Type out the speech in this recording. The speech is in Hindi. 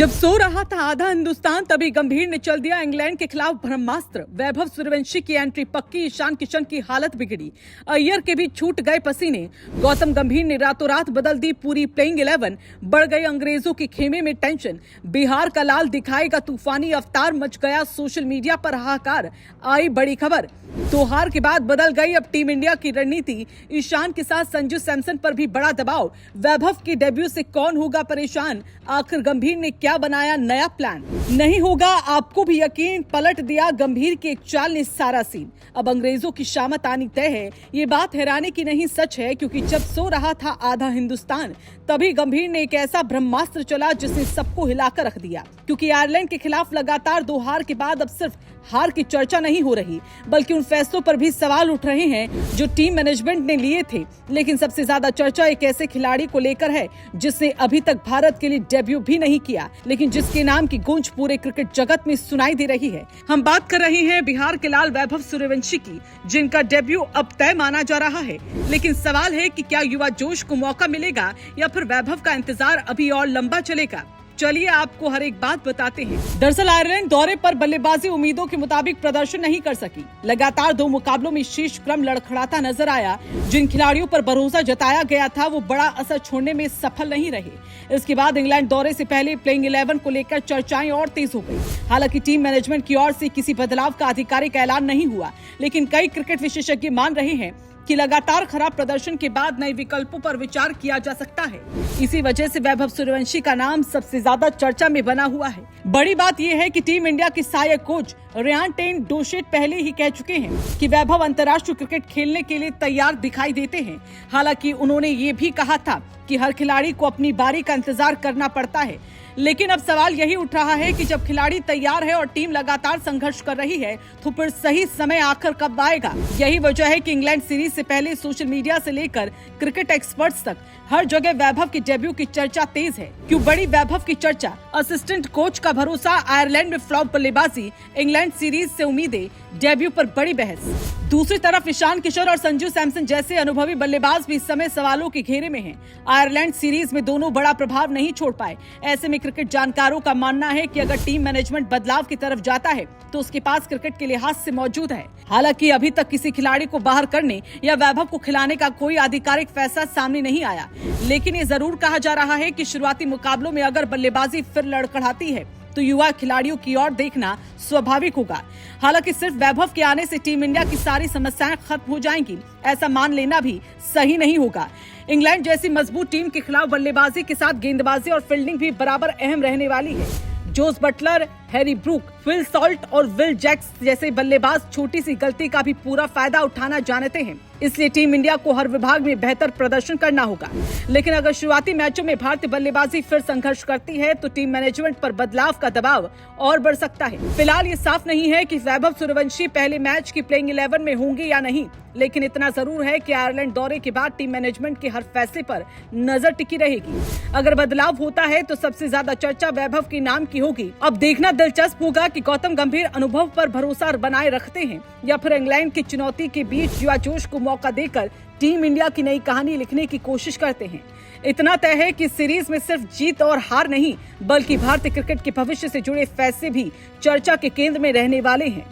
जब सो रहा था आधा हिंदुस्तान तभी गंभीर ने चल दिया इंग्लैंड के खिलाफ ब्रह्मास्त्र। वैभव सूर्यवंशी की एंट्री पक्की, ईशान किशन की हालत बिगड़ी, अय्यर के भी छूट गए पसीने। गौतम गंभीर ने रातों रात बदल दी पूरी प्लेइंग 11। बढ़ गई अंग्रेजों के खेमे में टेंशन। बिहार का लाल दिखाएगा तूफानी अवतार, मच गया सोशल मीडिया पर हाहाकार। आई बड़ी खबर, 2 हार के बाद बदल गई अब टीम इंडिया की रणनीति। ईशान के साथ संजू सैमसन पर भी बड़ा दबाव। वैभव के डेब्यू से कौन होगा परेशान? आखिर गंभीर ने क्या बनाया नया प्लान? नहीं होगा आपको भी यकीन, पलट दिया गंभीर की एक चाल ने सारा सीन। अब अंग्रेजों की शामत आनी तय है। ये बात हैरानी की नहीं, सच है, क्योंकि जब सो रहा था आधा हिंदुस्तान तभी गंभीर ने एक ऐसा ब्रह्मास्त्र चला जिसने सबको हिलाकर रख दिया। क्योंकि आयरलैंड के खिलाफ लगातार 2 हार के बाद अब सिर्फ हार की चर्चा नहीं हो रही, बल्कि उन फैसलों पर भी सवाल उठ रहे हैं जो टीम मैनेजमेंट ने लिए थे। लेकिन सबसे ज्यादा चर्चा एक ऐसे खिलाड़ी को लेकर है जिसने अभी तक भारत के लिए डेब्यू भी नहीं किया, लेकिन जिसके नाम की गूंज पूरे क्रिकेट जगत में सुनाई दे रही है। हम बात कर रहे हैं बिहार के लाल वैभव सूर्यवंशी की, जिनका डेब्यू अब तय माना जा रहा है। लेकिन सवाल है कि क्या युवा जोश को मौका मिलेगा या फिर वैभव का इंतजार अभी और लंबा चलेगा? चलिए आपको हर एक बात बताते हैं। दरअसल आयरलैंड दौरे पर बल्लेबाजी उम्मीदों के मुताबिक प्रदर्शन नहीं कर सकी। लगातार 2 मुकाबलों में शीर्ष क्रम लड़खड़ाता नजर आया। जिन खिलाड़ियों पर भरोसा जताया गया था वो बड़ा असर छोड़ने में सफल नहीं रहे। इसके बाद इंग्लैंड दौरे से पहले प्लेइंग 11 को लेकर चर्चाएं और तेज हो गई। हालांकि टीम मैनेजमेंट की ओर से किसी बदलाव का आधिकारिक ऐलान नहीं हुआ, लेकिन कई क्रिकेट विशेषज्ञ मान रहे हैं कि लगातार खराब प्रदर्शन के बाद नए विकल्पों पर विचार किया जा सकता है। इसी वजह से वैभव सूर्यवंशी का नाम सबसे ज्यादा चर्चा में बना हुआ है। बड़ी बात यह है कि टीम इंडिया के सहायक कोच रियान टेन डोशेट पहले ही कह चुके हैं कि वैभव अंतर्राष्ट्रीय क्रिकेट खेलने के लिए तैयार दिखाई देते हैं। हालांकि उन्होंने ये भी कहा था कि हर खिलाड़ी को अपनी बारी का इंतजार करना पड़ता है। लेकिन अब सवाल यही उठ रहा है कि जब खिलाड़ी तैयार है और टीम लगातार संघर्ष कर रही है तो फिर सही समय आखिर कब आएगा? यही वजह है कि इंग्लैंड सीरीज से पहले सोशल मीडिया से लेकर क्रिकेट एक्सपर्ट्स तक हर जगह वैभव के डेब्यू की चर्चा तेज है। क्यों बड़ी वैभव की चर्चा? असिस्टेंट कोच का भरोसा, आयरलैंड में फ्लॉप बल्लेबाजी, इंग्लैंड सीरीज से उम्मीदें, डेब्यू पर बड़ी बहस। दूसरी तरफ ईशान किशन और संजू सैमसन जैसे अनुभवी बल्लेबाज भी इस समय सवालों के घेरे में हैं। आयरलैंड सीरीज में दोनों बड़ा प्रभाव नहीं छोड़ पाए। ऐसे में क्रिकेट जानकारों का मानना है कि अगर टीम मैनेजमेंट बदलाव की तरफ जाता है तो उसके पास क्रिकेट के लिहाज से मौजूद है। हालांकि अभी तक किसी खिलाड़ी को बाहर करने या वैभव को खिलाने का कोई आधिकारिक फैसला सामने नहीं आया, लेकिन ये जरूर कहा जा रहा है कि शुरुआती मुकाबलों में अगर बल्लेबाजी फिर लड़खड़ाती है तो युवा खिलाड़ियों की ओर देखना स्वाभाविक होगा। हालांकि सिर्फ वैभव के आने से टीम इंडिया की सारी समस्याएं खत्म हो जाएंगी, ऐसा मान लेना भी सही नहीं होगा। इंग्लैंड जैसी मजबूत टीम के खिलाफ बल्लेबाजी के साथ गेंदबाजी और फील्डिंग भी बराबर अहम रहने वाली है। Jos Buttler, Harry Brook, Phil Salt और विल जैक्स जैसे बल्लेबाज छोटी सी गलती का भी पूरा फायदा उठाना जानते हैं। इसलिए टीम इंडिया को हर विभाग में बेहतर प्रदर्शन करना होगा। लेकिन अगर शुरुआती मैचों में भारतीय बल्लेबाजी फिर संघर्ष करती है तो टीम मैनेजमेंट पर बदलाव का दबाव और बढ़ सकता है। फिलहाल ये साफ नहीं है कि वैभव सूर्यवंशी पहले मैच की प्लेइंग 11 में होंगे या नहीं, लेकिन इतना जरूर है कि आयरलैंड दौरे के बाद टीम मैनेजमेंट के हर फैसले पर नजर टिकी रहेगी। अगर बदलाव होता है तो सबसे ज्यादा चर्चा वैभव के नाम की होगी। अब देखना दिलचस्प होगा कि गौतम गंभीर अनुभव पर भरोसा बनाए रखते हैं या फिर इंग्लैंड की चुनौती के बीच युवा जोश को मौका देकर टीम इंडिया की नई कहानी लिखने की कोशिश करते हैं। इतना तय है कि सीरीज में सिर्फ जीत और हार नहीं, बल्कि भारतीय क्रिकेट के भविष्य से जुड़े फैसले भी चर्चा के केंद्र में रहने वाले हैं।